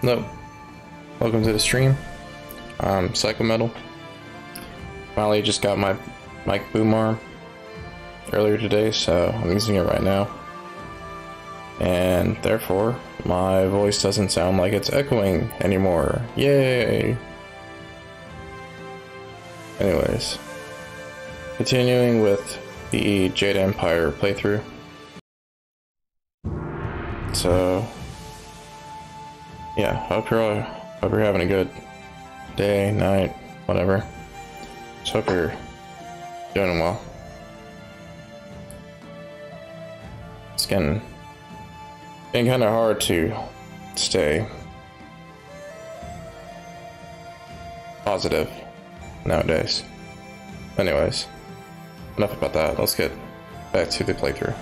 Hello, welcome to the stream. Psycho Metal. Finally just got my mic boom arm earlier today, so I'm using it right now. And therefore, my voice doesn't sound like it's echoing anymore. Yay! Anyways, continuing with the Jade Empire playthrough. So, yeah, hope you're having a good day, night, whatever. Just hope you're doing well. It's getting kind of hard to stay positive nowadays. Anyways, enough about that. Let's get back to the playthrough.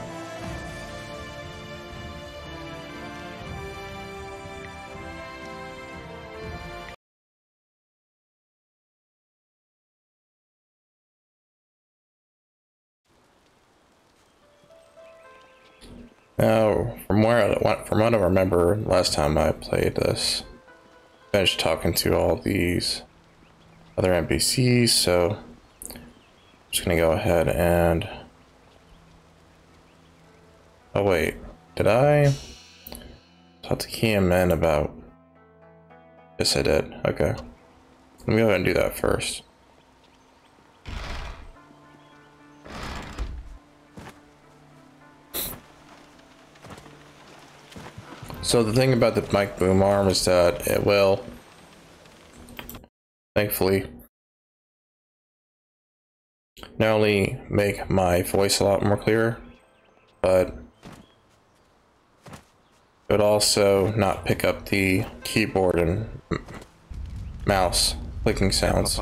Now, from what I remember last time I played this, I finished talking to all these other NPCs, so I'm just gonna go ahead and... Oh wait, did I talk to key him in about... Yes, I did. Okay. Let me go ahead and do that first. So the thing about the mic boom arm is that it will, thankfully, not only make my voice a lot more clear, but it would also not pick up the keyboard and mouse clicking sounds.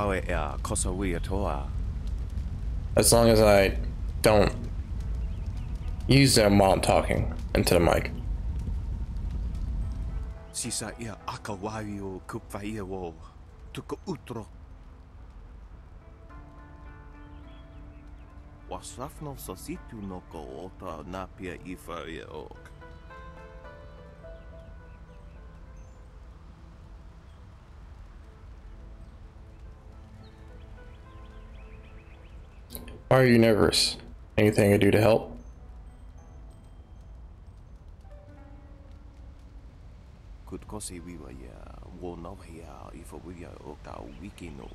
As long as I don't use them while I'm talking into the mic. Sisa ia akawaio kupfaia wo tuko utro. Wasafno sasitu noko ota napia ifa ia ok. Why are you nervous? Anything I do to help? Could kosi wiwa ia wo no ia ifa wiya oka wiki no.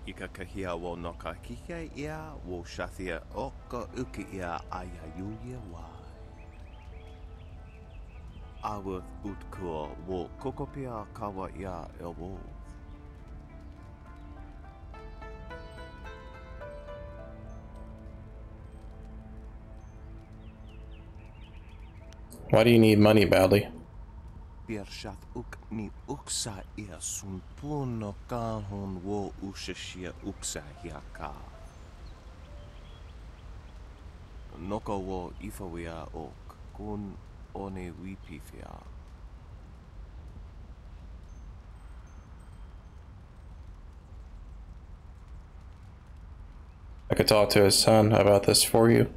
Ika kahia wo no ka kike ia wo shathia oka uki ia aya yuya wai. Aworth utkua wo kokopia kawa ia elwo. Why do you need money badly? Biarshat uk ni uksa ia sumpuno kahon wo ushashia uksa hiaka. Noko wo ifawia ok kun one wipifia. I could talk to his son about this for you.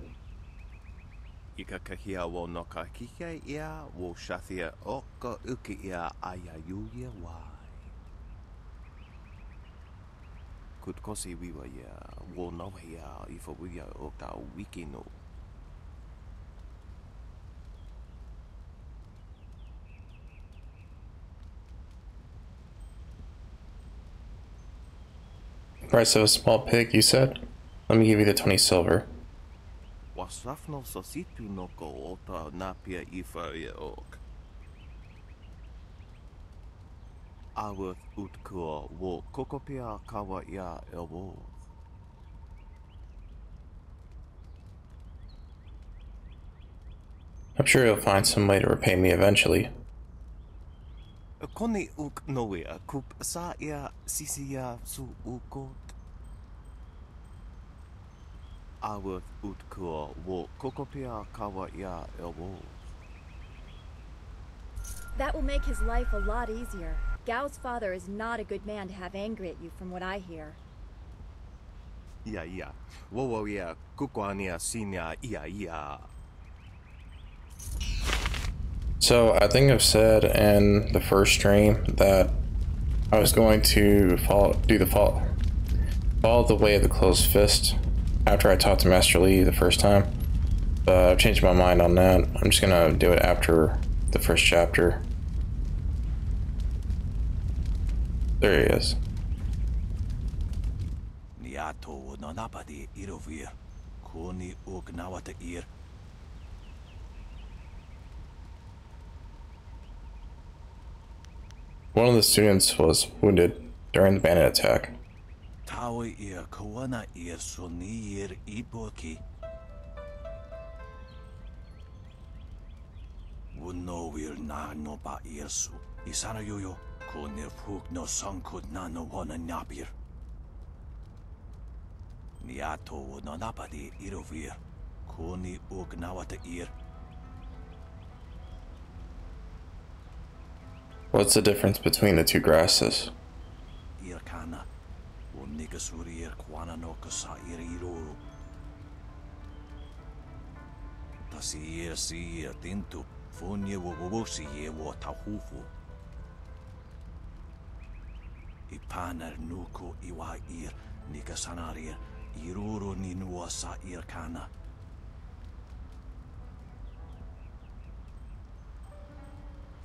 Ika kahia wo no ka kike ia wo shathia oka uki ia aya yuya wai. Could kosi wiwa ia wo no ia ifa wiya oka wiki no. Price of a small pig, you said? Let me give you the 20 silver. Wasafno sasitu noko ota napia ifa ia ok. Aworth utkua wo kokopia kawa ia elwo. I'm sure you'll find some way to repay me eventually. Kone uk noea kup sa ia sisia su ukot. Aworth utkua wo kokopia kawa ia elwo. That will make his life a lot easier. Gao's father is not a good man to have angry at you from what I hear. Ia. Wo ia kukwania sinia ia. So I think I've said in the first stream that I was going to follow the way of the closed fist after I talked to Master Lee the first time. But I've changed my mind on that. I'm just gonna do it after the first chapter. There he is. One of the students was wounded during the bandit attack. What's the difference between the two grasses?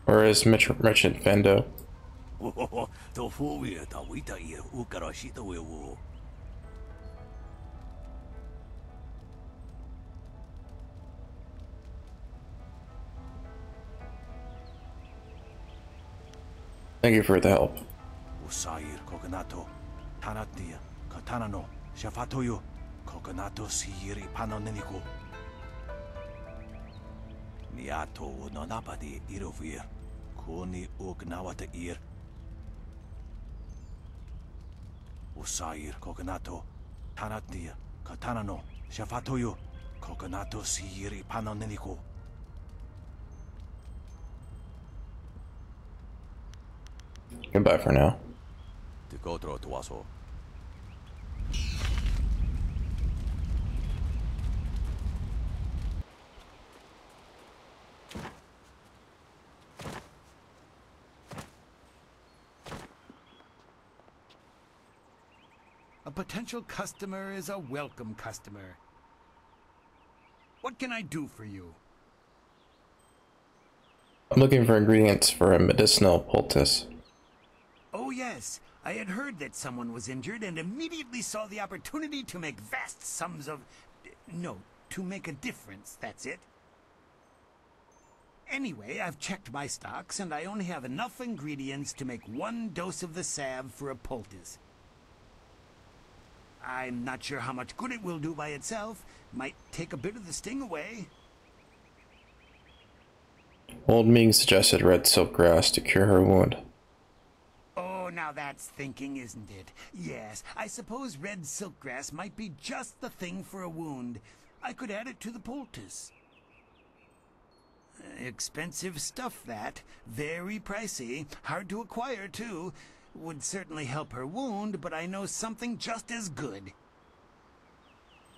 Where is Merchant Vendo? Thank you for the help. Goodbye for now. A potential customer is a welcome customer. What can I do for you? I'm looking for ingredients for a medicinal poultice. Oh yes, I had heard that someone was injured and immediately saw the opportunity to make vast sums of... No, to make a difference, that's it. Anyway, I've checked my stocks and I only have enough ingredients to make 1 dose of the salve for a poultice. I'm not sure how much good it will do by itself. Might take a bit of the sting away. Old Ming suggested red silk grass to cure her wound. Oh, now that's thinking, isn't it? Yes, I suppose red silkgrass might be just the thing for a wound. I could add it to the poultice. Expensive stuff, that. Very pricey. Hard to acquire, too. Would certainly help her wound, but I know something just as good.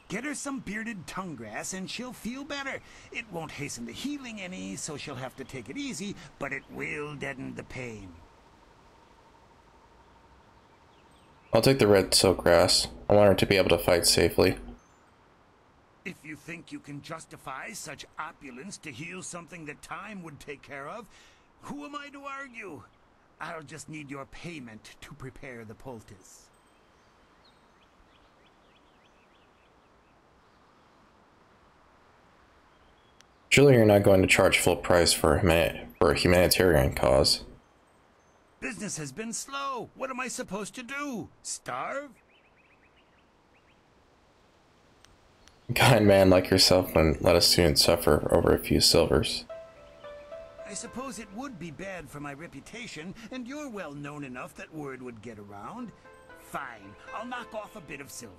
Get her some bearded tongue grass and she'll feel better. It won't hasten the healing any, so she'll have to take it easy, but it will deaden the pain. I'll take the red silk grass. I want her to be able to fight safely. If you think you can justify such opulence to heal something that time would take care of, who am I to argue? I'll just need your payment to prepare the poultice. Surely you're not going to charge full price for a humanitarian cause. Business has been slow. What am I supposed to do? Starve? A kind man like yourself wouldn't let a student suffer over a few silvers. I suppose it would be bad for my reputation, and you're well known enough that word would get around. Fine, I'll knock off a bit of silver.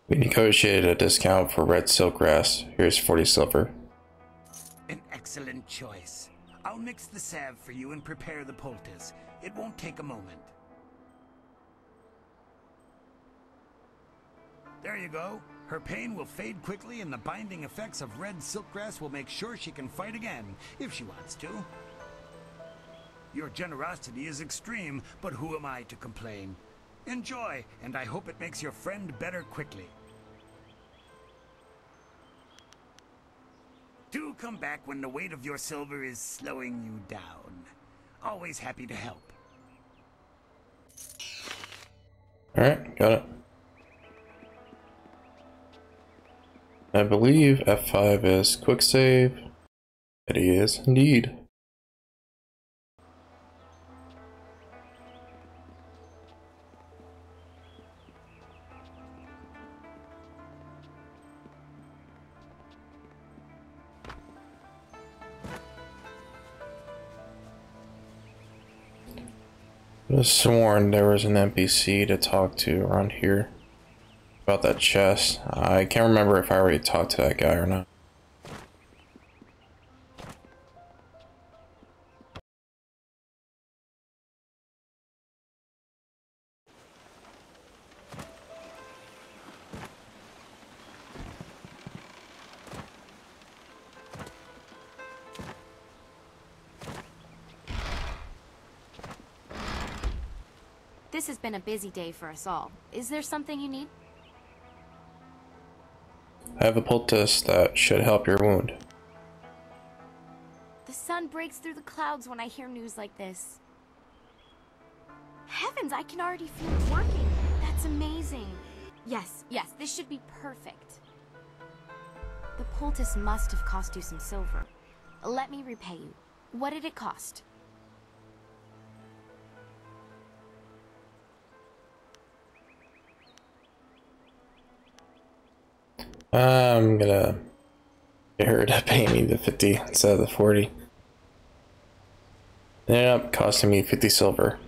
We negotiated a discount for red silk grass. Here's 40 silver. An excellent choice. I'll mix the salve for you and prepare the poultice. It won't take a moment. There you go. Her pain will fade quickly, and the binding effects of red silkgrass will make sure she can fight again, if she wants to. Your generosity is extreme, but who am I to complain? Enjoy, and I hope it makes your friend better quickly. Do come back when the weight of your silver is slowing you down. Always happy to help. Alright, got it. I believe F5 is quick save. It is indeed. I was sworn there was an NPC to talk to around here about that chest. I can't remember if I already talked to that guy or not. This has been a busy day for us all. Is there something you need? I have a poultice that should help your wound. The sun breaks through the clouds when I hear news like this. Heavens, I can already feel it working. That's amazing. Yes, this should be perfect. The poultice must have cost you some silver. Let me repay you. What did it cost? I'm gonna get her to pay me the 50 instead of the 40. It ended up costing me 50 silver.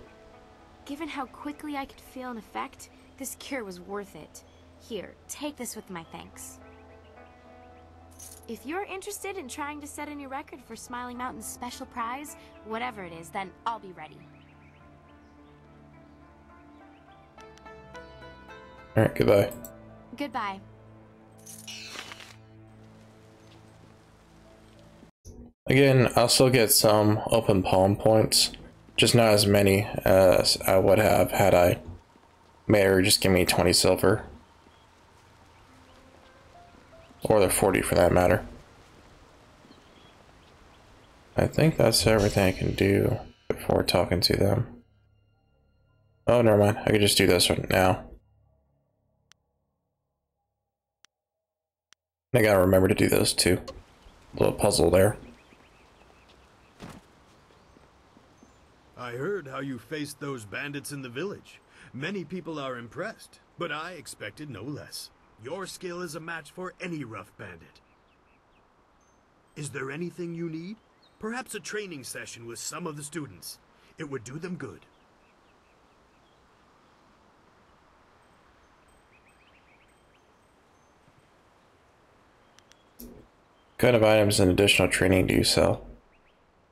Given how quickly I could feel an effect, this cure was worth it. Here, take this with my thanks. If you're interested in trying to set a new record for Smiling Mountain's special prize, whatever it is, then I'll be ready. Alright, goodbye. Goodbye. Again, I'll still get some open palm points, just not as many as I would have had I made her just give me 20 silver. Or the 40 for that matter. I think that's everything I can do before talking to them. Oh, never mind. I could just do this right now. I gotta remember to do those too. Little puzzle there. I heard how you faced those bandits in the village. Many people are impressed, but I expected no less. Your skill is a match for any rough bandit. Is there anything you need? Perhaps a training session with some of the students. It would do them good. What kind of items and additional training do you sell?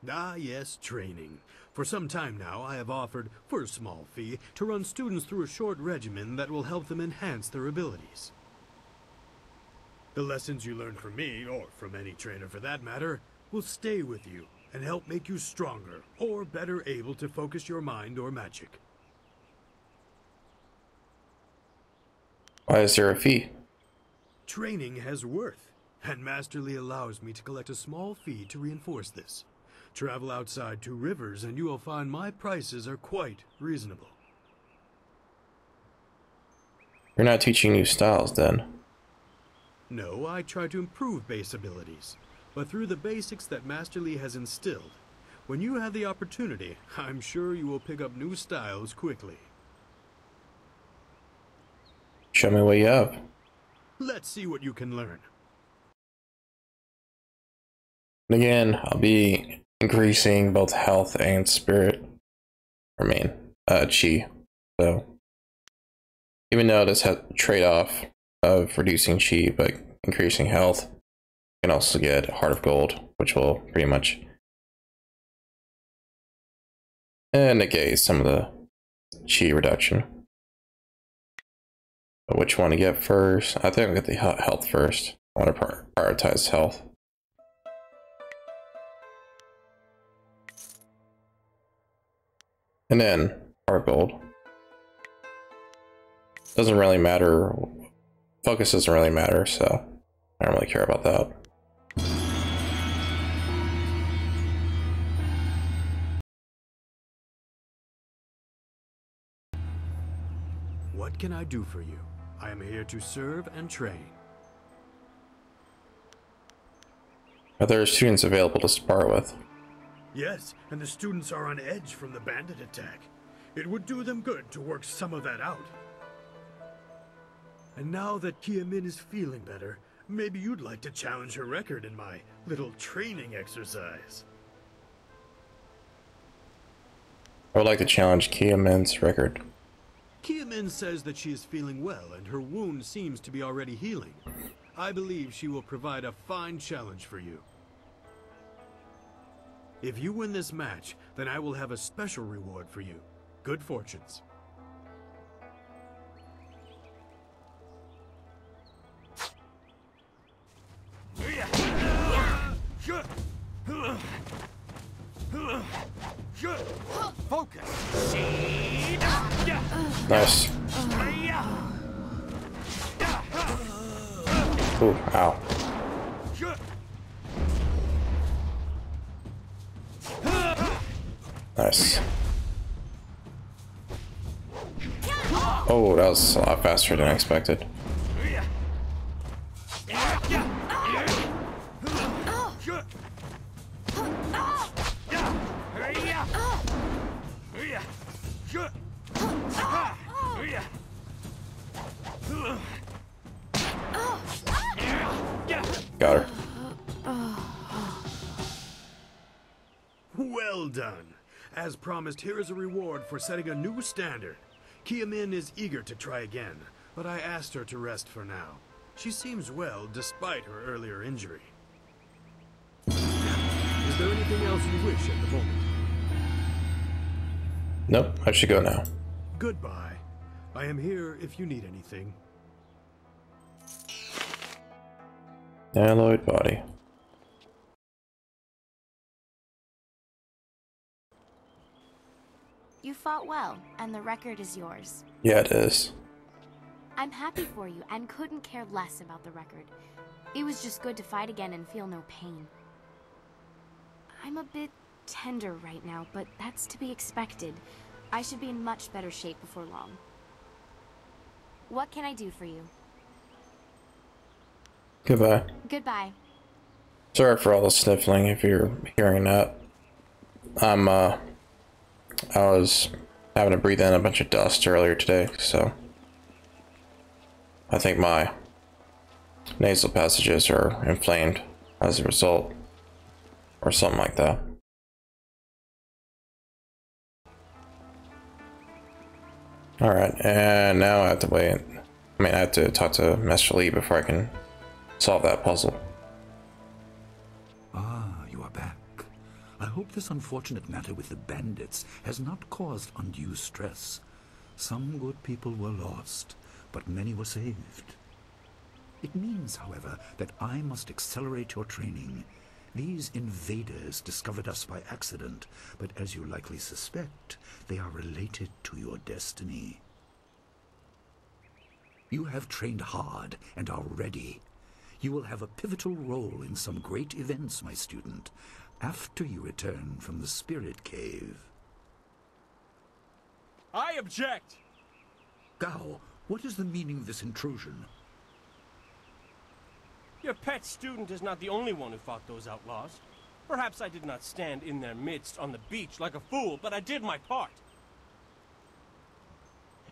Ah, yes, training. For some time now, I have offered, for a small fee, to run students through a short regimen that will help them enhance their abilities. The lessons you learn from me, or from any trainer for that matter, will stay with you and help make you stronger, or better able to focus your mind or magic. Why is there a fee? Training has worth, and Masterly allows me to collect a small fee to reinforce this. Travel outside 2 rivers and you will find my prices are quite reasonable. You're not teaching new styles then? No, I try to improve base abilities, but through the basics that Masterly has instilled. When you have the opportunity, I'm sure you will pick up new styles quickly. Show me what you have. Let's see what you can learn. Again, I'll be increasing both health and spirit. Chi. So, even though this has a trade-off of reducing chi but increasing health, you can also get Heart of Gold, which will pretty much negate some of the chi reduction. But which one to get first? I think I'll get the health first. I want to prioritize health. And then our gold. Doesn't really matter. Focus doesn't really matter, so I don't really care about that. What can I do for you? I am here to serve and train. Are there students available to spar with? Yes, and the students are on edge from the bandit attack. It would do them good to work some of that out. And now that Kia Min is feeling better, maybe you'd like to challenge her record in my little training exercise. I would like to challenge Kia Min's record. Kia Min says that she is feeling well and her wound seems to be already healing. I believe she will provide a fine challenge for you. If you win this match, then I will have a special reward for you. Good fortunes. Focus. Nice. Ooh, ow. Nice. Oh, that was a lot faster than I expected. Got her. Well done. As promised, here is a reward for setting a new standard. Kia Min is eager to try again, but I asked her to rest for now. She seems well despite her earlier injury. Is there anything else you wish at the moment? Nope, I should go now. Goodbye. I am here if you need anything. Alloyed body. You fought well, and the record is yours. Yeah, it is. I'm happy for you and couldn't care less about the record. It was just good to fight again and feel no pain. I'm a bit tender right now, but that's to be expected. I should be in much better shape before long. What can I do for you? Goodbye. Goodbye. Sorry for all the sniffling if you're hearing that. I was having to breathe in a bunch of dust earlier today, so I think my nasal passages are inflamed as a result, or something like that. Alright, and now I have to wait. I mean, I have to talk to Master Lee before I can solve that puzzle. Ah, you are back. I hope this unfortunate matter with the bandits has not caused undue stress. Some good people were lost, but many were saved. It means, however, that I must accelerate your training. These invaders discovered us by accident, but as you likely suspect, they are related to your destiny. You have trained hard and are ready. You will have a pivotal role in some great events, my student, after you return from the Spirit Cave. I object! Gao, what is the meaning of this intrusion? Your pet student is not the only one who fought those outlaws. Perhaps I did not stand in their midst on the beach like a fool, but I did my part.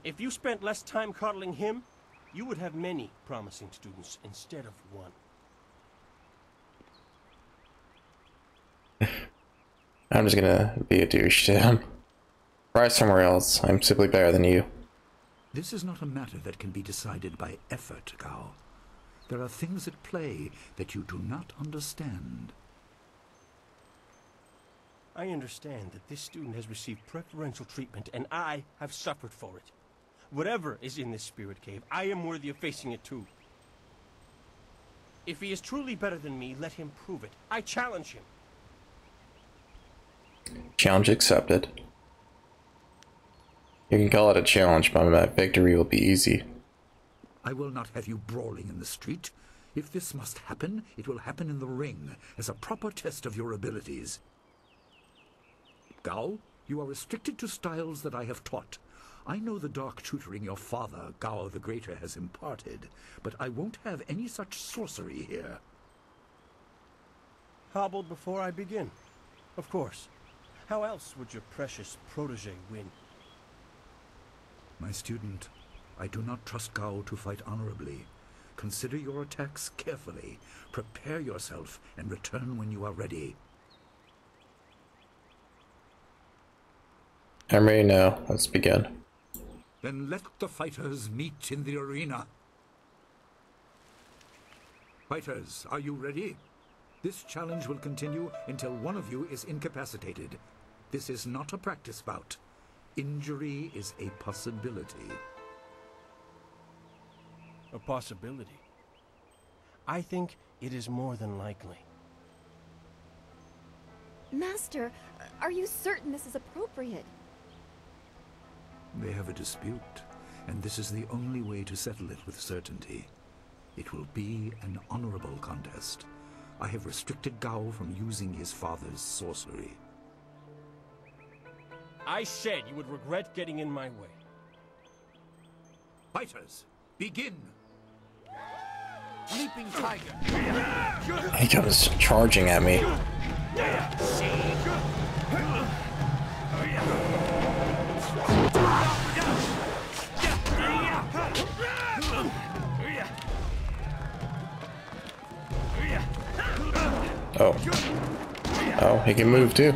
If you spent less time coddling him, you would have many promising students instead of one. I'm just gonna be a douche to him. Try somewhere else. I'm simply better than you. This is not a matter that can be decided by effort, Gao. There are things at play that you do not understand. I understand that this student has received preferential treatment, and I have suffered for it. Whatever is in this spirit cave, I am worthy of facing it too. If he is truly better than me, let him prove it. I challenge him. Challenge accepted. You can call it a challenge, but my victory will be easy. I will not have you brawling in the street. If this must happen, it will happen in the ring, as a proper test of your abilities. Gao, you are restricted to styles that I have taught. I know the dark tutoring your father, Gao the Greater, has imparted, but I won't have any such sorcery here. Hobbled before I begin. Of course. How else would your precious protege win? My student, I do not trust Gao to fight honorably. Consider your attacks carefully. Prepare yourself and return when you are ready. I'm ready now. Let's begin. Then let the fighters meet in the arena. Fighters, are you ready? This challenge will continue until one of you is incapacitated. This is not a practice bout. Injury is a possibility. A possibility? I think it is more than likely. Master, are you certain this is appropriate? They have a dispute, and this is the only way to settle it with certainty. It will be an honorable contest. I have restricted Gao from using his father's sorcery. I said you would regret getting in my way. Fighters, begin! Leaping Tiger! He comes charging at me. Oh. Oh, he can move too.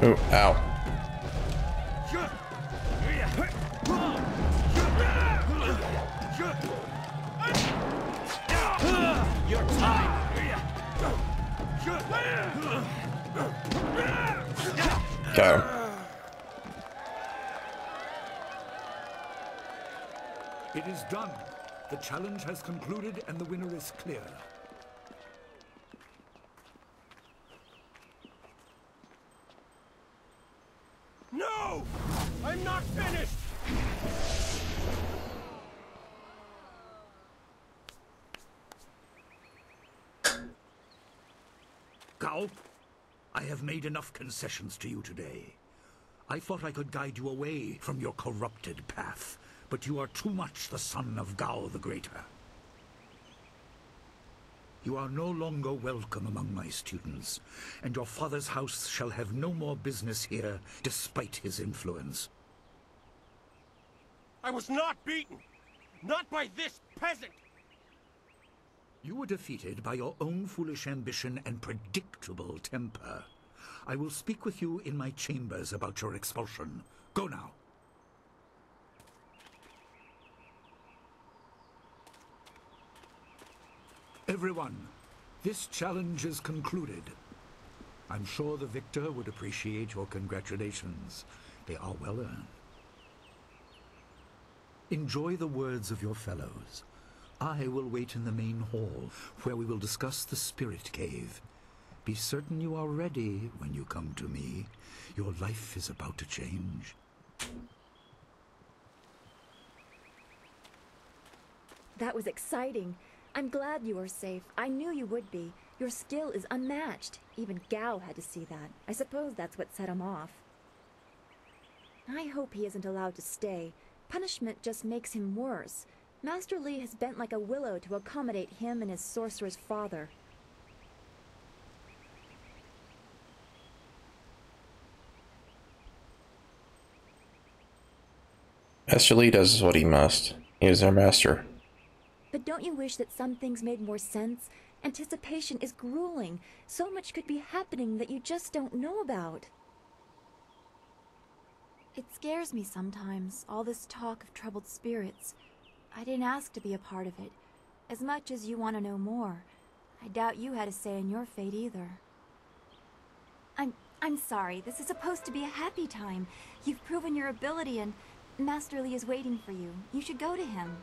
Oh, ow. Your time. Go. It is done. The challenge has concluded and the winner is clear. No! I'm not finished! Gao, I have made enough concessions to you today. I thought I could guide you away from your corrupted path, but you are too much the son of Gao the Greater. You are no longer welcome among my students, and your father's house shall have no more business here, despite his influence. I was not beaten! Not by this peasant! You were defeated by your own foolish ambition and predictable temper. I will speak with you in my chambers about your expulsion. Go now. Everyone, this challenge is concluded. I'm sure the victor would appreciate your congratulations. They are well earned. Enjoy the words of your fellows. I will wait in the main hall, where we will discuss the spirit cave. Be certain you are ready when you come to me. Your life is about to change. That was exciting. I'm glad you were safe. I knew you would be. Your skill is unmatched. Even Gao had to see that. I suppose that's what set him off. I hope he isn't allowed to stay. Punishment just makes him worse. Master Li has bent like a willow to accommodate him and his sorcerer's father. Master Li does what he must. He is our master. But don't you wish that some things made more sense? Anticipation is grueling. So much could be happening that you just don't know about. It scares me sometimes, all this talk of troubled spirits. I didn't ask to be a part of it. As much as you want to know more, I doubt you had a say in your fate either. I'm sorry. This is supposed to be a happy time. You've proven your ability and Master Li is waiting for you. You should go to him.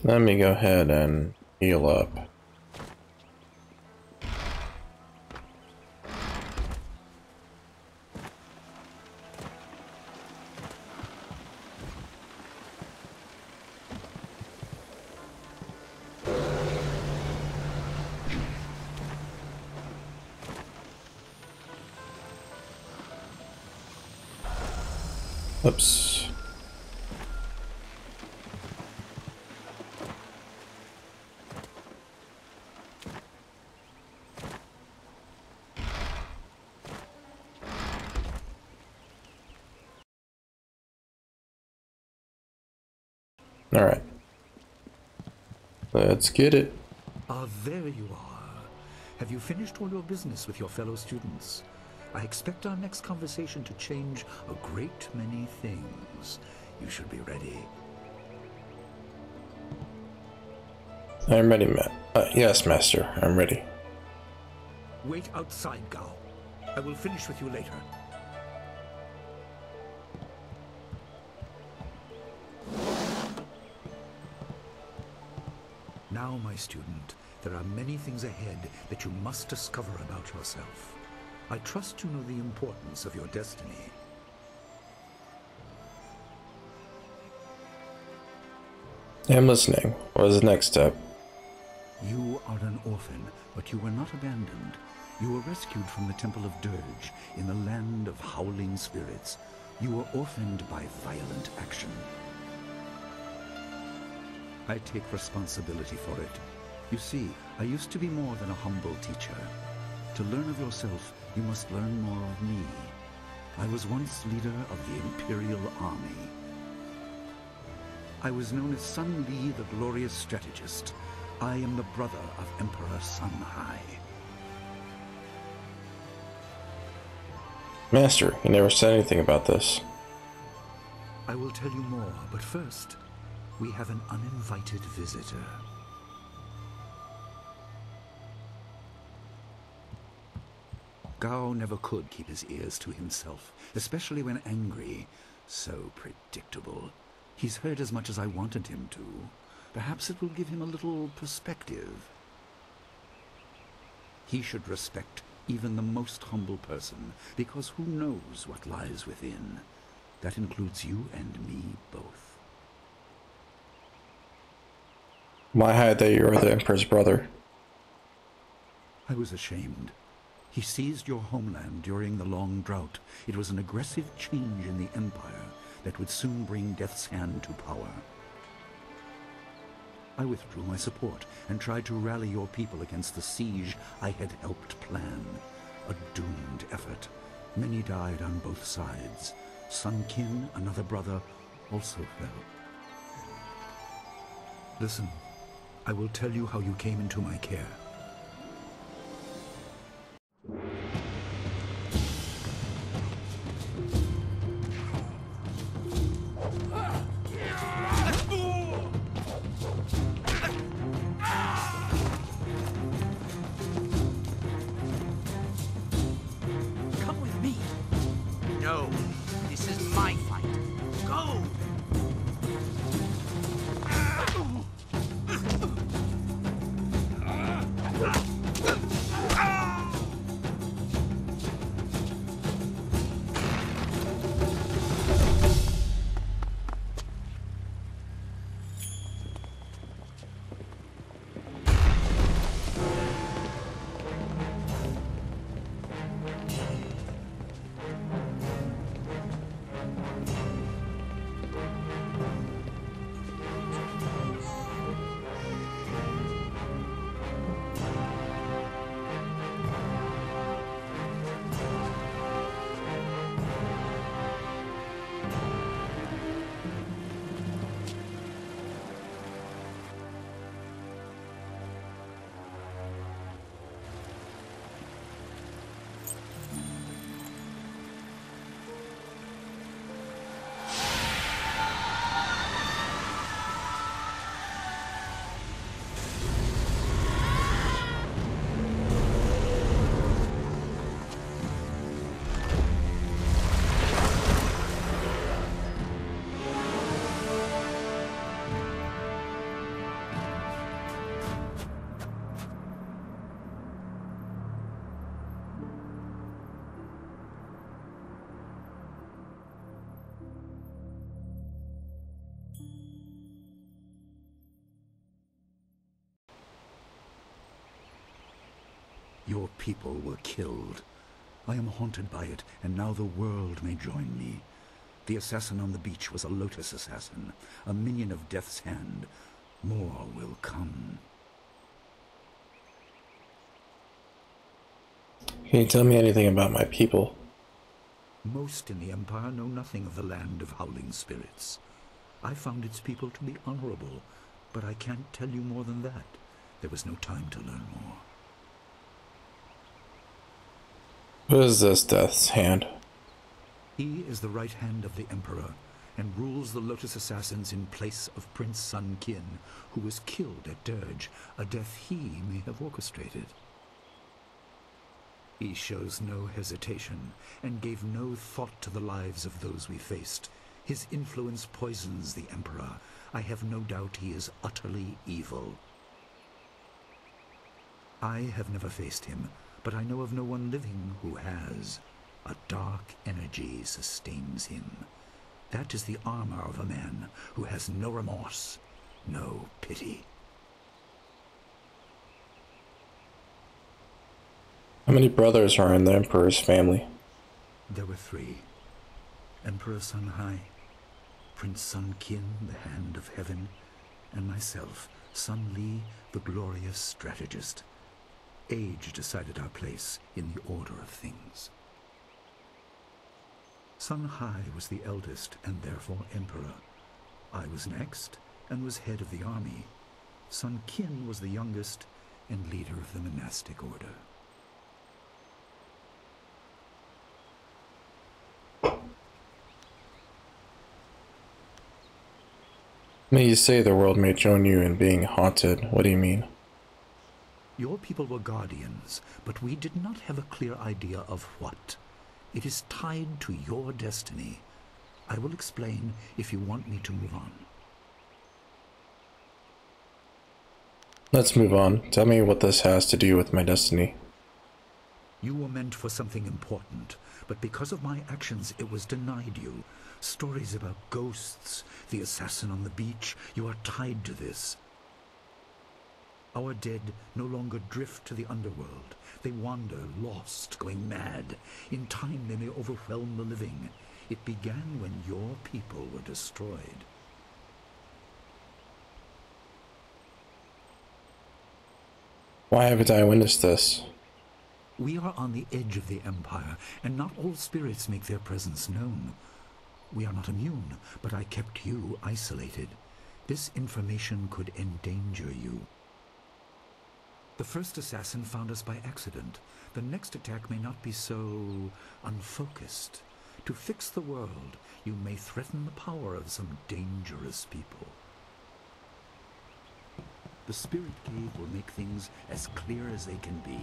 Let me go ahead and heal up. Oops. All right. Let's get it. Ah, there you are. Have you finished all your business with your fellow students? I expect our next conversation to change a great many things. You should be ready. I'm ready, yes, Master. I'm ready. Wait outside, Gao. I will finish with you later. Now, my student, there are many things ahead that you must discover about yourself. I trust you know the importance of your destiny. I'm listening. What is the next step? You are an orphan, but you were not abandoned. You were rescued from the Temple of Dirge in the land of howling spirits. You were orphaned by violent action. I take responsibility for it. You see, I used to be more than a humble teacher. To learn of yourself, you must learn more of me. I was once leader of the Imperial Army. I was known as Sun Li, the glorious strategist. I am the brother of Emperor Sun Hai. Master, you never said anything about this. I will tell you more, but first, we have an uninvited visitor. Gao never could keep his ears to himself, especially when angry. So predictable. He's heard as much as I wanted him to. Perhaps it will give him a little perspective. He should respect even the most humble person, because who knows what lies within? That includes you and me both. Why hide that you are the Emperor's brother? I was ashamed. He seized your homeland during the long drought. It was an aggressive change in the Empire that would soon bring Death's Hand to power. I withdrew my support and tried to rally your people against the siege I had helped plan. A doomed effort. Many died on both sides. Sun Qin, another brother, also fell. Listen, I will tell you how you came into my care. Come with me. No, this is my fight. Go! Your people were killed. I am haunted by it, and now the world may join me. The assassin on the beach was a Lotus assassin, a minion of Death's Hand. More will come. Can you tell me anything about my people? Most in the Empire know nothing of the land of howling spirits. I found its people to be honorable, but I can't tell you more than that. There was no time to learn more. Who is this Death's Hand? He is the right hand of the Emperor, and rules the Lotus Assassins in place of Prince Sun Qin, who was killed at Dirge, a death he may have orchestrated. He shows no hesitation, and gave no thought to the lives of those we faced. His influence poisons the Emperor. I have no doubt he is utterly evil. I have never faced him, but I know of no one living who has. A dark energy sustains him. That is the armor of a man who has no remorse, no pity. How many brothers are in the Emperor's family? There were 3. Emperor Sun Hai, Prince Sun Qin, the Hand of Heaven, and myself, Sun Li, the glorious strategist. Age decided our place in the order of things. Sun Hai was the eldest and therefore emperor. I was next and was head of the army. Sun Qin was the youngest and leader of the monastic order. When you say the world may join you in being haunted, what do you mean? Your people were guardians, but we did not have a clear idea of what. It is tied to your destiny. I will explain if you want me to move on. Let's move on. Tell me what this has to do with my destiny. You were meant for something important, but because of my actions it was denied you. Stories about ghosts, the assassin on the beach, you are tied to this. Our dead no longer drift to the underworld. They wander, lost, going mad. In time they may overwhelm the living. It began when your people were destroyed. Why haven't I witnessed this? We are on the edge of the Empire, and not all spirits make their presence known. We are not immune, but I kept you isolated. This information could endanger you. The first assassin found us by accident. The next attack may not be so unfocused. To fix the world, you may threaten the power of some dangerous people. The Spirit Cave will make things as clear as they can be.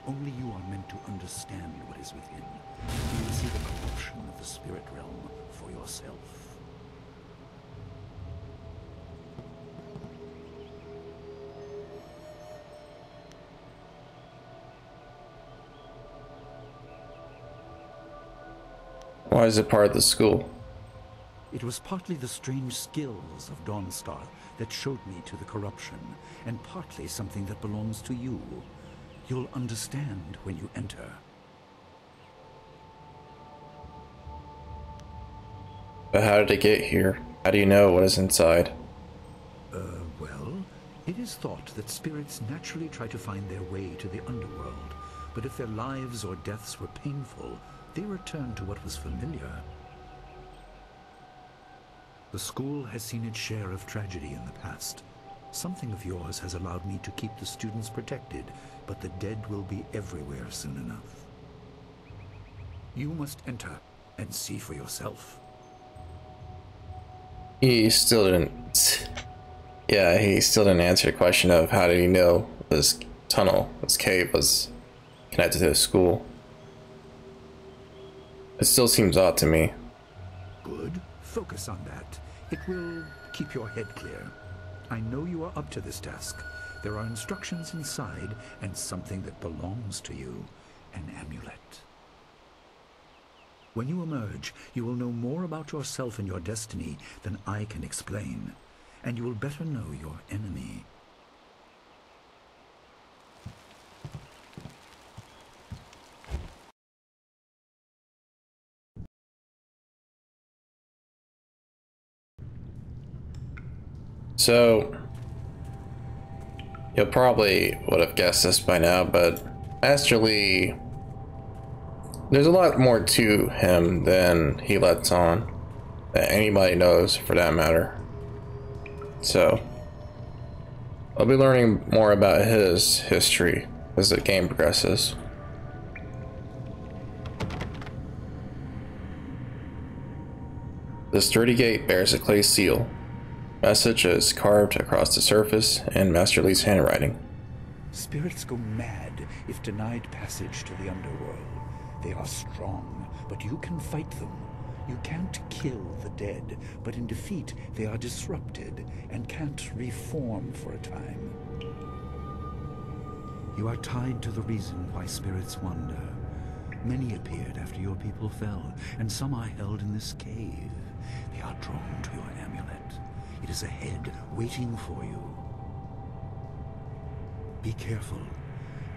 Only you are meant to understand what is within. You will see the corruption of the spirit realm for yourself. Why is it part of the school? It was partly the strange skills of Dawnstar that showed me to the corruption, and partly something that belongs to you. You'll understand when you enter. But how did it get here? How do you know what is inside? Well, it is thought that spirits naturally try to find their way to the underworld, but if their lives or deaths were painful, they return to what was familiar. The school has seen its share of tragedy in the past. Something of yours has allowed me to keep the students protected, but the dead will be everywhere soon enough. You must enter and see for yourself. He still didn't... Yeah, he still didn't answer the question of how did he know this tunnel, this cave was connected to the school. It still seems odd to me. Good. Focus on that. It will keep your head clear. I know you are up to this task. There are instructions inside and something that belongs to you, an amulet. When you emerge, you will know more about yourself and your destiny than I can explain, and you will better know your enemy. So, you probably would have guessed this by now, but Master Lee, there's a lot more to him than he lets on, that anybody knows for that matter. So, I'll be learning more about his history as the game progresses. The sturdy gate bears a clay seal. Message is carved across the surface in Master Lee's handwriting. Spirits go mad if denied passage to the underworld. They are strong, but you can fight them. You can't kill the dead, but in defeat they are disrupted and can't reform for a time. You are tied to the reason why spirits wander. Many appeared after your people fell, and some are held in this cave. They are drawn to your amulet. It is ahead, waiting for you. Be careful.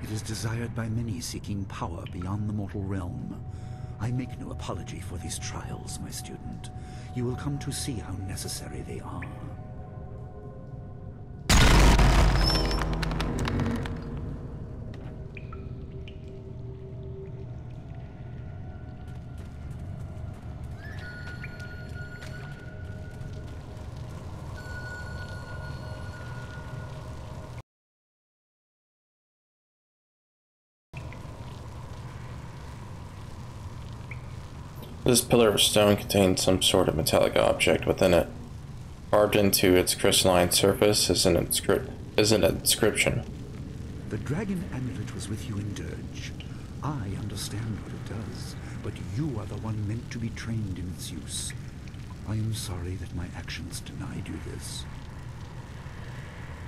It is desired by many seeking power beyond the mortal realm. I make no apology for these trials, my student. You will come to see how necessary they are. This pillar of stone contains some sort of metallic object within it. Carved into its crystalline surface is an inscription. The dragon amulet was with you in Dirge. I understand what it does, but you are the one meant to be trained in its use. I am sorry that my actions denied you this.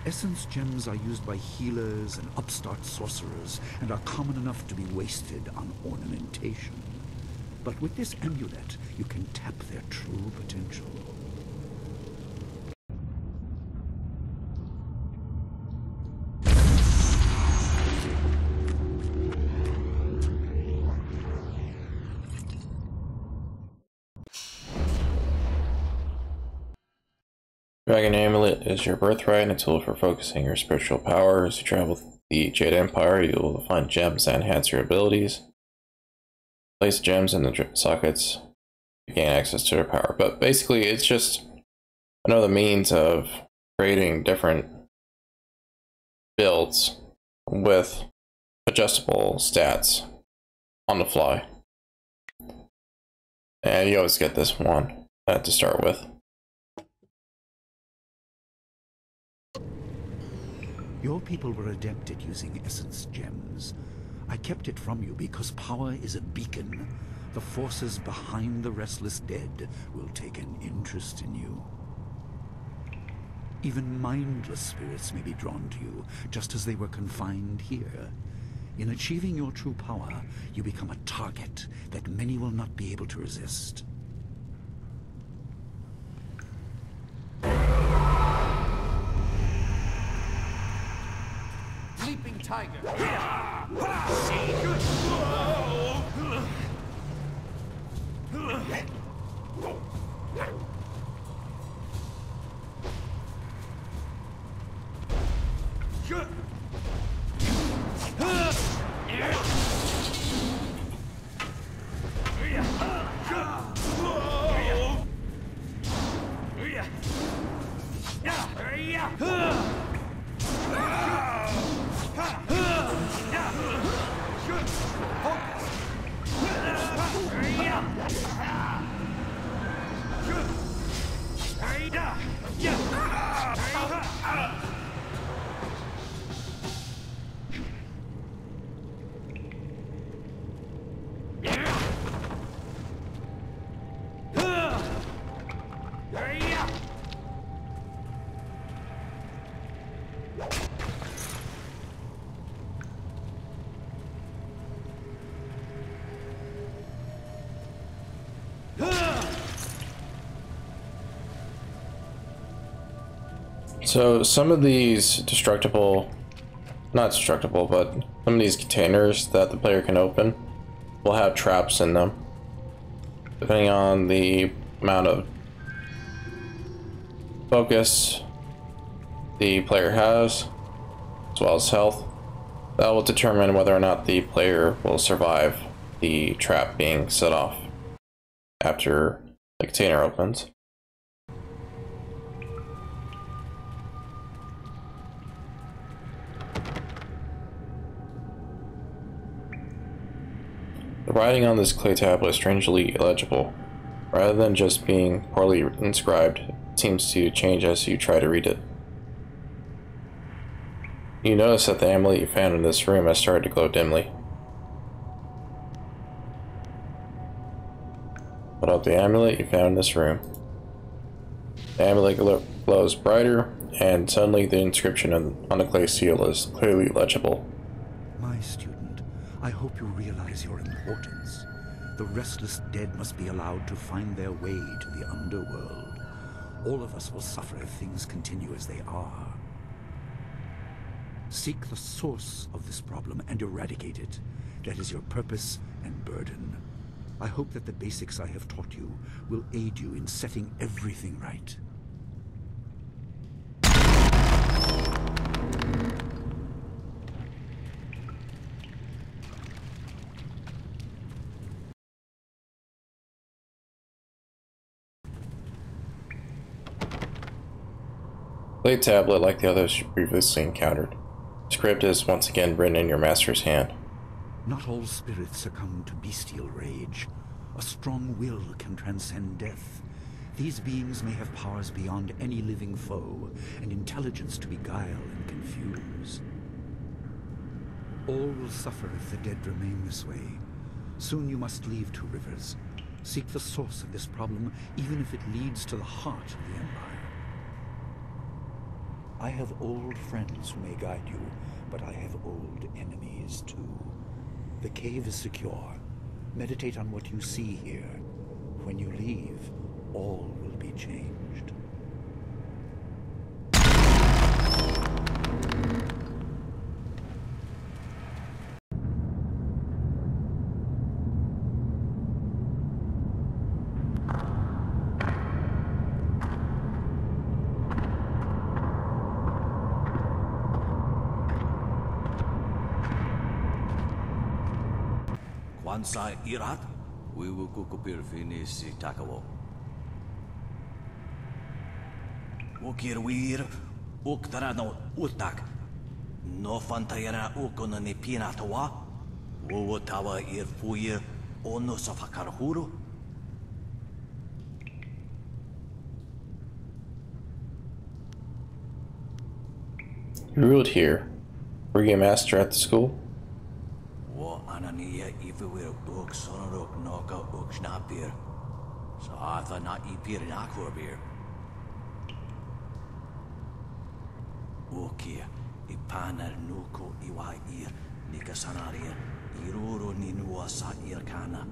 Essence gems are used by healers and upstart sorcerers, and are common enough to be wasted on ornamentation. But with this amulet, you can tap their true potential. Dragon Amulet is your birthright and a tool for focusing your spiritual power. As you travel the Jade Empire, you will find gems that enhance your abilities. Place gems in the sockets to gain access to their power. But basically, it's just another means of creating different builds with adjustable stats on the fly. And you always get this one to start with. Your people were adept at using essence gems. I kept it from you because power is a beacon. The forces behind the restless dead will take an interest in you. Even mindless spirits may be drawn to you, just as they were confined here. In achieving your true power, you become a target that many will not be able to resist. Leaping tiger. So some of these destructible, not destructible, but some of these containers that the player can open will have traps in them. Depending on the amount of focus the player has, as well as health, that will determine whether or not the player will survive the trap being set off after the container opens. The writing on this clay tablet is strangely illegible. Rather than just being poorly inscribed, it seems to change as you try to read it. You notice that the amulet you found in this room has started to glow dimly. Put out the amulet you found in this room. The amulet glows brighter, and suddenly the inscription on the clay seal is clearly legible. My student, I hope you realize your importance. The restless dead must be allowed to find their way to the underworld. All of us will suffer if things continue as they are. Seek the source of this problem and eradicate it. That is your purpose and burden. I hope that the basics I have taught you will aid you in setting everything right. Clay tablet, like the others you previously encountered. Script is once again written in your master's hand. Not all spirits succumb to bestial rage. A strong will can transcend death. These beings may have powers beyond any living foe, and intelligence to beguile and confuse. All will suffer if the dead remain this way. Soon you must leave Two Rivers. Seek the source of this problem, even if it leads to the heart of the Empire. I have old friends who may guide you, but I have old enemies too. The cave is secure. Meditate on what you see here. When you leave, all will be changed. Kwanzaa Irat, wiwu kukupir fini si takawo. Ukir wir, uktarano utak. No fantayana ukona ni pinatawa. Wuwatawa ir fuir, ono safakarhuru. You ruled here. Were you a master at the school? Anania ifewir uk sonorok noka uk snapir. Saatha na ipir nakwabir. Ukia ipanar nuko iwa ir Nika sanaria, iroro ni nua sa irkana.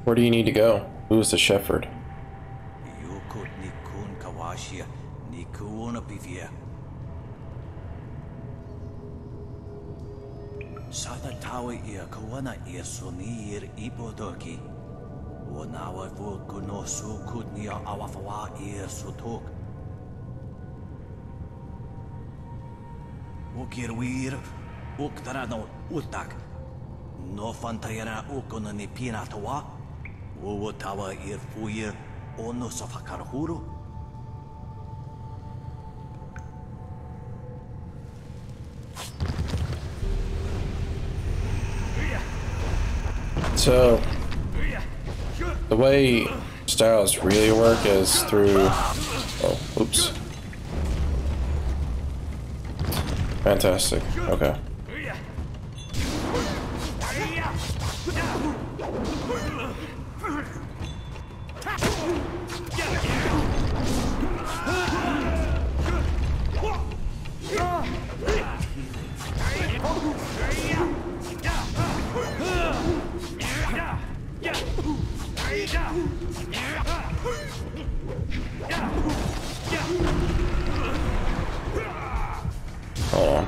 Where do you need to go? Who's the shepherd? Yokot ni kun kawashia, ni kuona pivia. Sada tawa ia kawana ia sonir ipodoki. Wanawa vuko no sukut nia awafawa ia sotok. Ukirwir, uktarano utak. No fantayana ukona ni pinatawa. Wo tawa ir fuir ono safakarhuru. So, the way styles really work is through... Oh, oops. Fantastic. Okay. Hold on.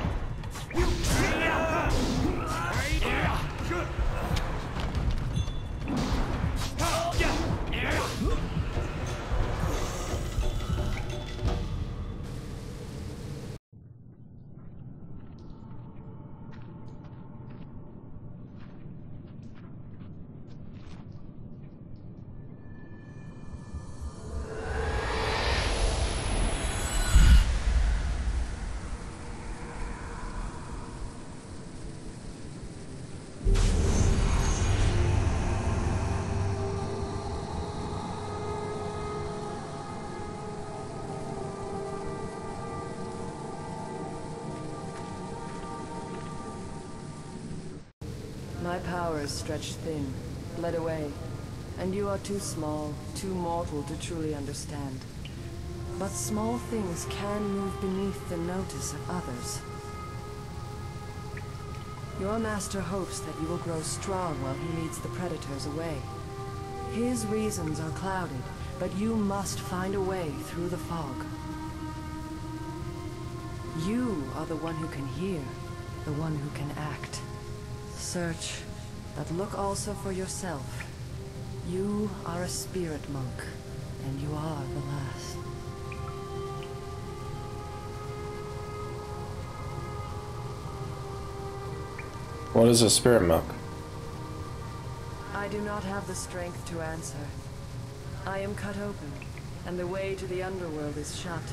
My power is stretched thin, bled away, and you are too small, too mortal to truly understand. But small things can move beneath the notice of others. Your master hopes that you will grow strong while he leads the predators away. His reasons are clouded, but you must find a way through the fog. You are the one who can hear, the one who can act. Search, but look also for yourself. You are a spirit monk, and you are the last. What is a spirit monk? I do not have the strength to answer. I am cut open, and the way to the underworld is shut.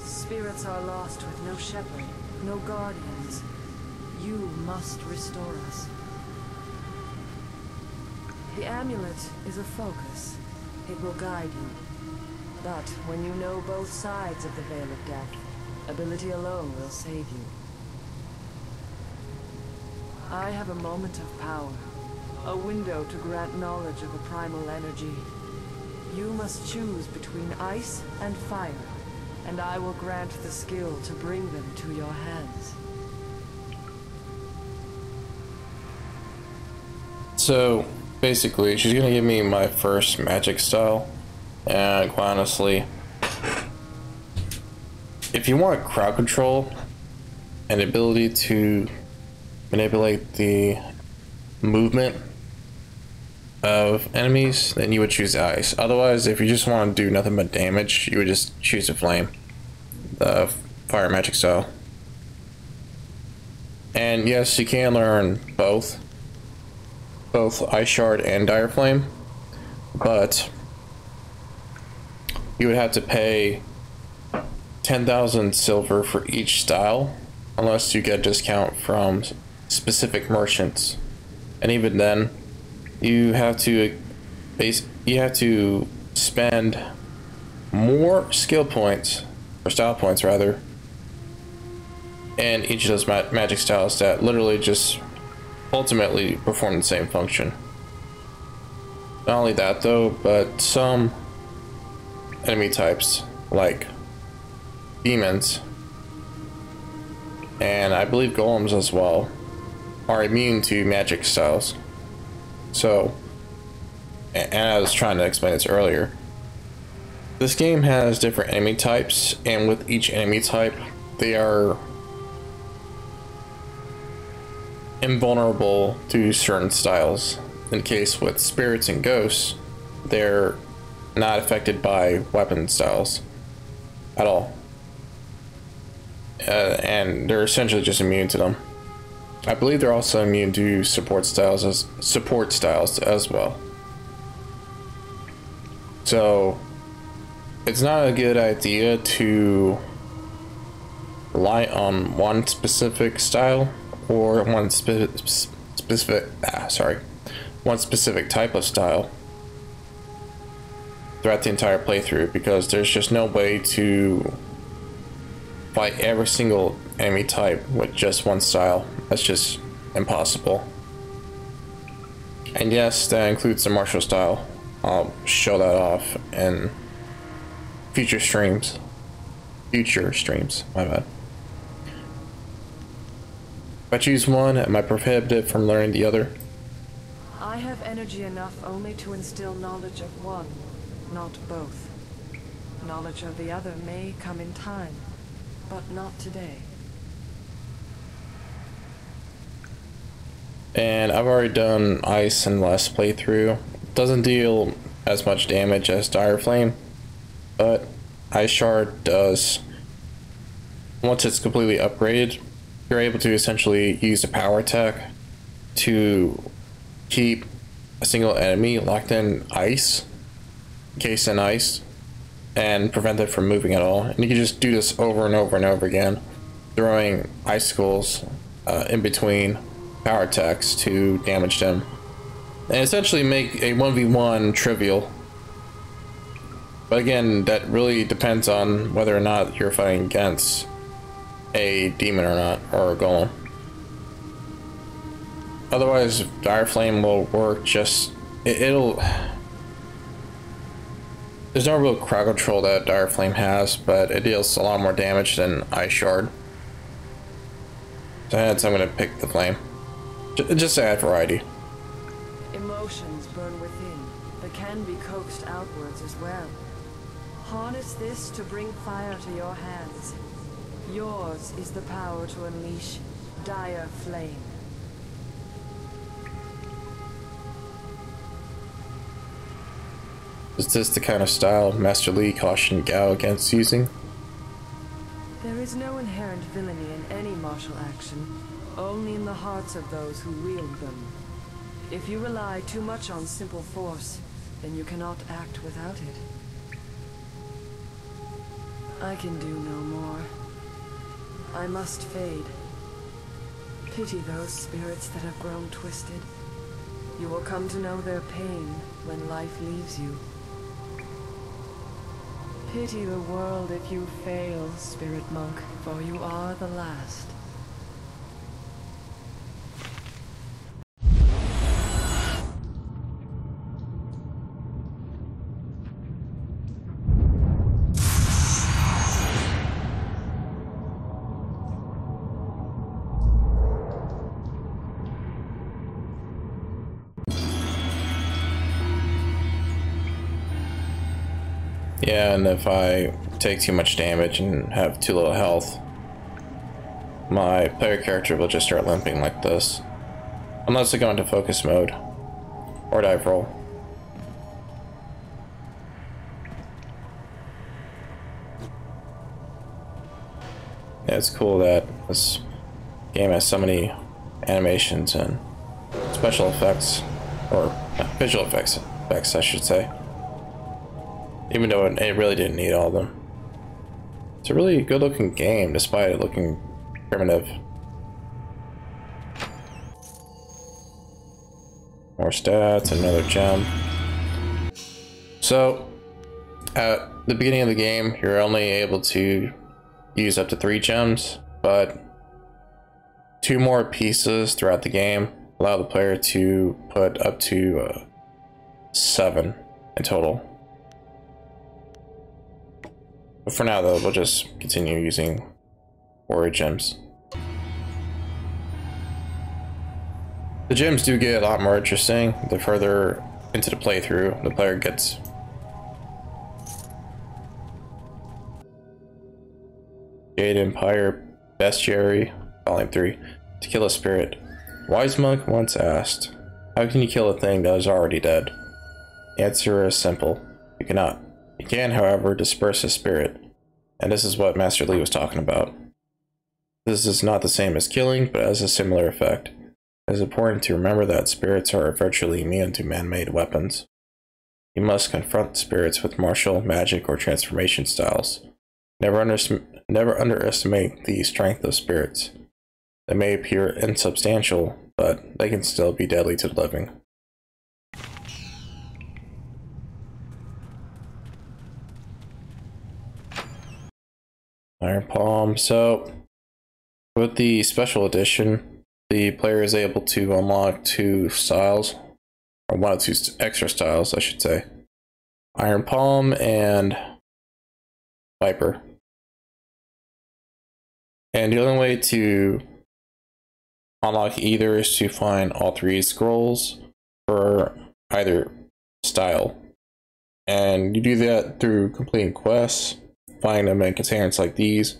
Spirits are lost with no shepherd, no guardians. You must restore us. The amulet is a focus. It will guide you. But when you know both sides of the Veil of Death, ability alone will save you. I have a moment of power, a window to grant knowledge of a primal energy. You must choose between ice and fire, and I will grant the skill to bring them to your hands. So, basically, she's gonna give me my first magic style, and quite honestly, if you want crowd control and ability to manipulate the movement of enemies, then you would choose ice. Otherwise, if you just want to do nothing but damage, you would just choose a flame, the fire magic style. And yes, you can learn both Ice Shard and Dire Flame, but you would have to pay 10,000 silver for each style, unless you get a discount from specific merchants. And even then, you have to spend more skill points, or style points rather, in each of those magic styles that literally just ultimately perform the same function. Not only that though, but some enemy types, like demons, and I believe golems as well, are immune to magic styles. So, and I was trying to explain this earlier, this game has different enemy types, and with each enemy type, they are invulnerable to certain styles. In the case with spirits and ghosts, they're not affected by weapon styles at all. And they're essentially just immune to them. I believe they're also immune to support styles as well. So it's not a good idea to rely on one specific style or one specific type of style throughout the entire playthrough, because there's just no way to fight every single enemy type with just one style. That's just impossible. And yes, that includes the martial style. I'll show that off in future streams. My bad. If I choose one, am I prohibited from learning the other? I have energy enough only to instill knowledge of one, not both. Knowledge of the other may come in time, but not today. And I've already done ice in the last playthrough. Doesn't deal as much damage as Dire Flame, but Ice Shard does. Once it's completely upgraded, you're able to essentially use a power attack to keep a single enemy locked in ice, encased in ice, and prevent it from moving at all. And you can just do this over and over and over again, throwing icicles in between power attacks to damage them, and essentially make a 1v1 trivial. But again, that really depends on whether or not you're fighting against a demon or not, or a golem. Otherwise, Dire Flame will work just... it'll... There's no real crowd control that Dire Flame has, but it deals a lot more damage than Ice Shard. So hence I'm going to pick the Flame. Just to add variety. Emotions burn within, but can be coaxed outwards as well. Harness this to bring fire to your hands. Yours is the power to unleash Dire Flame. Is this the kind of style Master Lee cautioned Gao against using? There is no inherent villainy in any martial action, only in the hearts of those who wield them. If you rely too much on simple force, then you cannot act without it. I can do no more. I must fade. Pity those spirits that have grown twisted. You will come to know their pain when life leaves you. Pity the world if you fail, Spirit Monk, for you are the last. Yeah, and if I take too much damage and have too little health, my player character will just start limping like this. Unless I go into focus mode or dive roll. Yeah, it's cool that this game has so many animations and special effects, or visual effects I should say. Even though it really didn't need all of them. It's a really good looking game despite it looking primitive. More stats, another gem. So, at the beginning of the game, you're only able to use up to 3 gems, but 2 more pieces throughout the game allow the player to put up to 7 in total. But for now though, we'll just continue using warrior gems. The gems do get a lot more interesting the further into the playthrough the player gets. Jadeempire Bestiary, Volume 3. To kill a spirit. Wise monk once asked, how can you kill a thing that is already dead? The answer is simple. You cannot. You can, however, disperse a spirit. And this is what Master Li was talking about. This is not the same as killing, but has a similar effect. It is important to remember that spirits are virtually immune to man-made weapons. You must confront spirits with martial, magic, or transformation styles. Never underestimate the strength of spirits. They may appear insubstantial, but they can still be deadly to the living. Iron Palm. So, with the special edition, the player is able to unlock 2 styles, or 1 of 2 extra styles, I should say. Iron Palm and Viper. And the only way to unlock either is to find all 3 scrolls for either style. And you do that through completing quests, finding them in containers like these,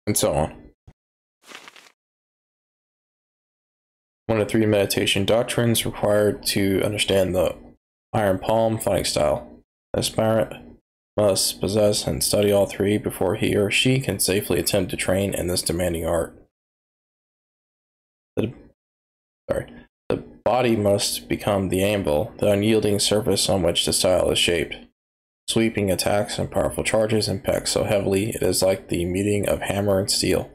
and so on. One of 3 meditation doctrines required to understand the Iron Palm fighting style. An aspirant must possess and study all 3 before he or she can safely attempt to train in this demanding art. The body must become the anvil, the unyielding surface on which the style is shaped. Sweeping attacks and powerful charges impact so heavily it is like the meeting of hammer and steel,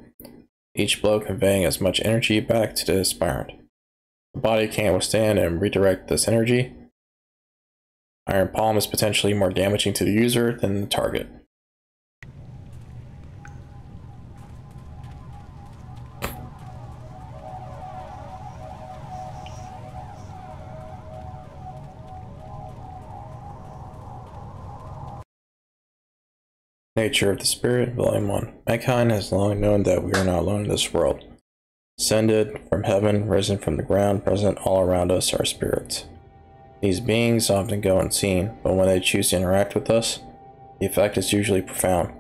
each blow conveying as much energy back to the aspirant. The body can't withstand and redirect this energy. Iron Palm is potentially more damaging to the user than the target. Nature of the Spirit, Volume 1. Mankind has long known that we are not alone in this world. Ascended from heaven, risen from the ground, present all around us are spirits. These beings often go unseen, but when they choose to interact with us, the effect is usually profound.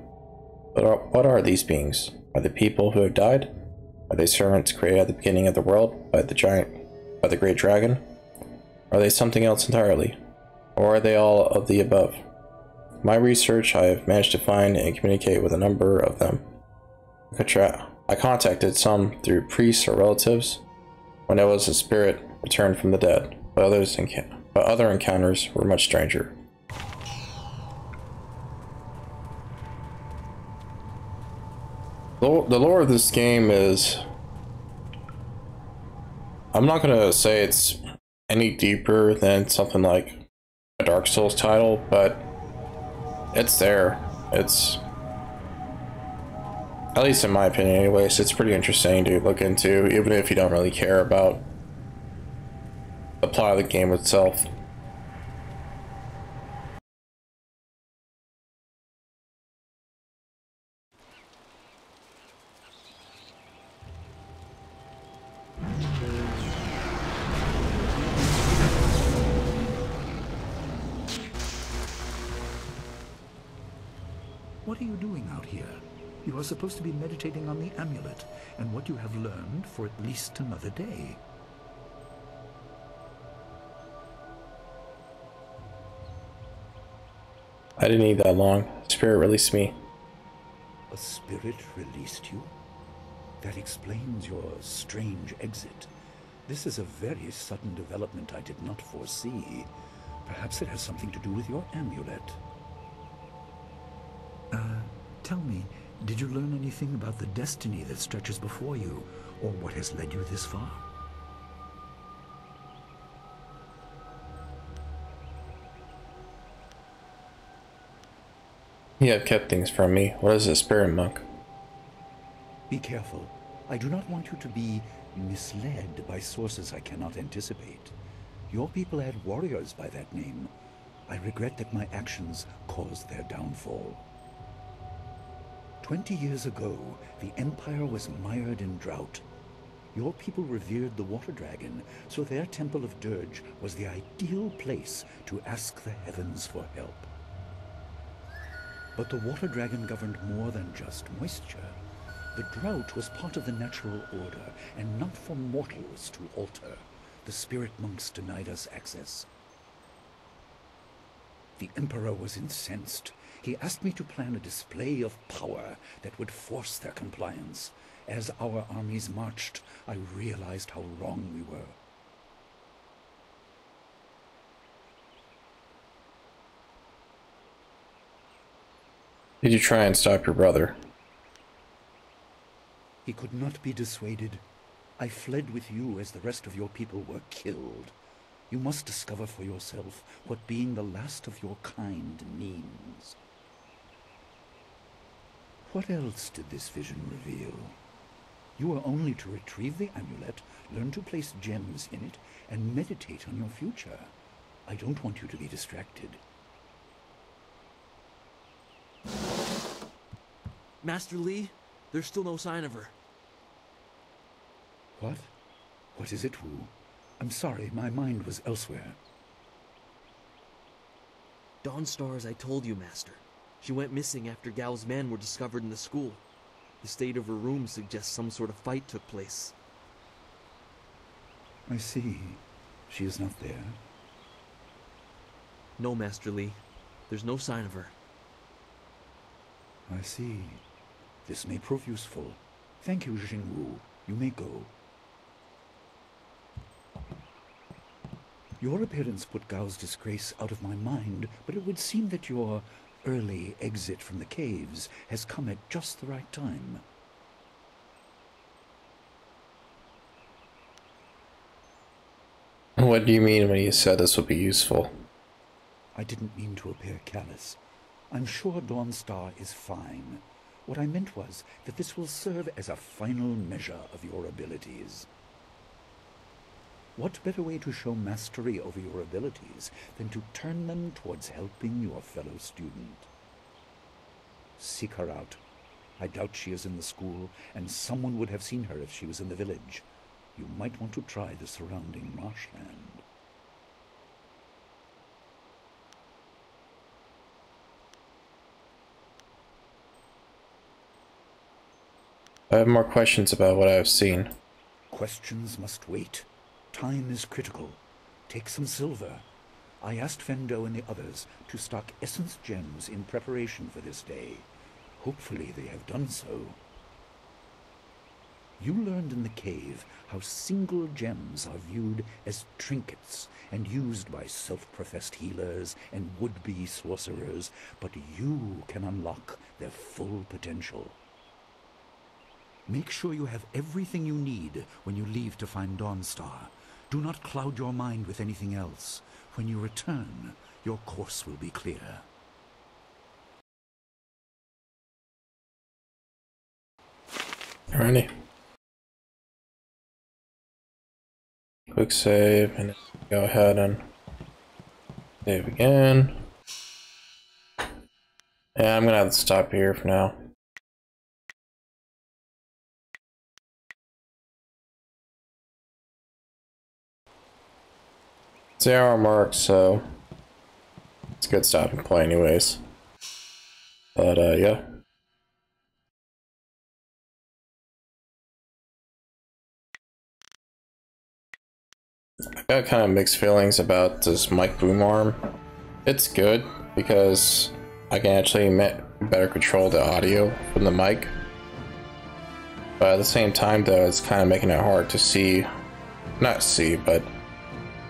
But what are these beings? Are they people who have died? Are they servants created at the beginning of the world by the great dragon? Are they something else entirely? Or are they all of the above? In my research, I have managed to find and communicate with a number of them. I contacted some through priests or relatives when I was a spirit returned from the dead, but other encounters were much stranger. The lore of this game is... I'm not going to say it's any deeper than something like a Dark Souls title, but it's there. It's... at least in my opinion anyways, it's pretty interesting to look into, even if you don't really care about the plot of the game itself. What are you doing out here? You are supposed to be meditating on the amulet and what you have learned for at least another day. I didn't need that long. Spirit released me. A spirit released you? That explains your strange exit. This is a very sudden development I did not foresee. Perhaps it has something to do with your amulet. Tell me, did you learn anything about the destiny that stretches before you, or what has led you this far? You have kept things from me. What is a spirit monk? Be careful. I do not want you to be misled by sources I cannot anticipate. Your people had warriors by that name. I regret that my actions caused their downfall. 20 years ago, the Empire was mired in drought. Your people revered the water dragon, so their temple of dirge was the ideal place to ask the heavens for help. But the water dragon governed more than just moisture. The drought was part of the natural order, and not for mortals to alter. The spirit monks denied us access. The Emperor was incensed. He asked me to plan a display of power that would force their compliance. As our armies marched, I realized how wrong we were. Did you try and stop your brother? He could not be dissuaded. I fled with you as the rest of your people were killed. You must discover for yourself what being the last of your kind means. What else did this vision reveal? You are only to retrieve the amulet, learn to place gems in it, and meditate on your future. I don't want you to be distracted. Master Li, there's still no sign of her. What? What is it, Wu? I'm sorry, my mind was elsewhere. Dawnstar, as I told you, Master. She went missing after Gao's men were discovered in the school. The state of her room suggests some sort of fight took place. I see. She is not there. No, Master Li. There's no sign of her. I see. This may prove useful. Thank you, Jingwu. You may go. Your appearance put Gao's disgrace out of my mind, but it would seem that your early exit from the caves has come at just the right time. What do you mean when you said this would be useful? I didn't mean to appear callous. I'm sure Dawnstar is fine. What I meant was that this will serve as a final measure of your abilities. What better way to show mastery over your abilities than to turn them towards helping your fellow student? Seek her out. I doubt she is in the school, and someone would have seen her if she was in the village. You might want to try the surrounding marshland. I have more questions about what I have seen. Questions must wait. Time is critical. Take some silver. I asked Fendo and the others to stock essence gems in preparation for this day. Hopefully they have done so. You learned in the cave how single gems are viewed as trinkets and used by self-professed healers and would-be sorcerers, but you can unlock their full potential. Make sure you have everything you need when you leave to find Dawnstar. Do not cloud your mind with anything else. When you return, your course will be clear. Alrighty. Quick save, and go ahead and save again. Yeah, I'm gonna have to stop here for now. It's the hour mark, so it's a good stopping point anyways. But yeah. I got kind of mixed feelings about this mic boom arm. It's good because I can actually better control the audio from the mic. But at the same time though, it's kind of making it hard to see, not see, but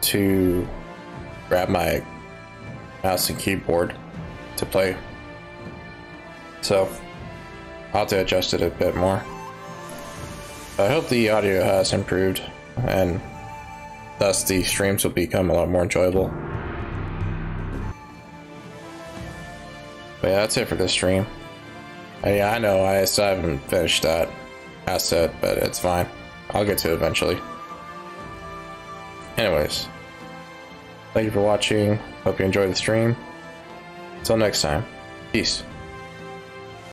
to grab my mouse and keyboard to play. So I'll have to adjust it a bit more. I hope the audio has improved and thus the streams will become a lot more enjoyable. But yeah, that's it for this stream. Yeah, I know I still haven't finished that asset, but it's fine. I'll get to it eventually. Anyways, Thank you for watching. Hope you enjoyed the stream. Until next time, peace.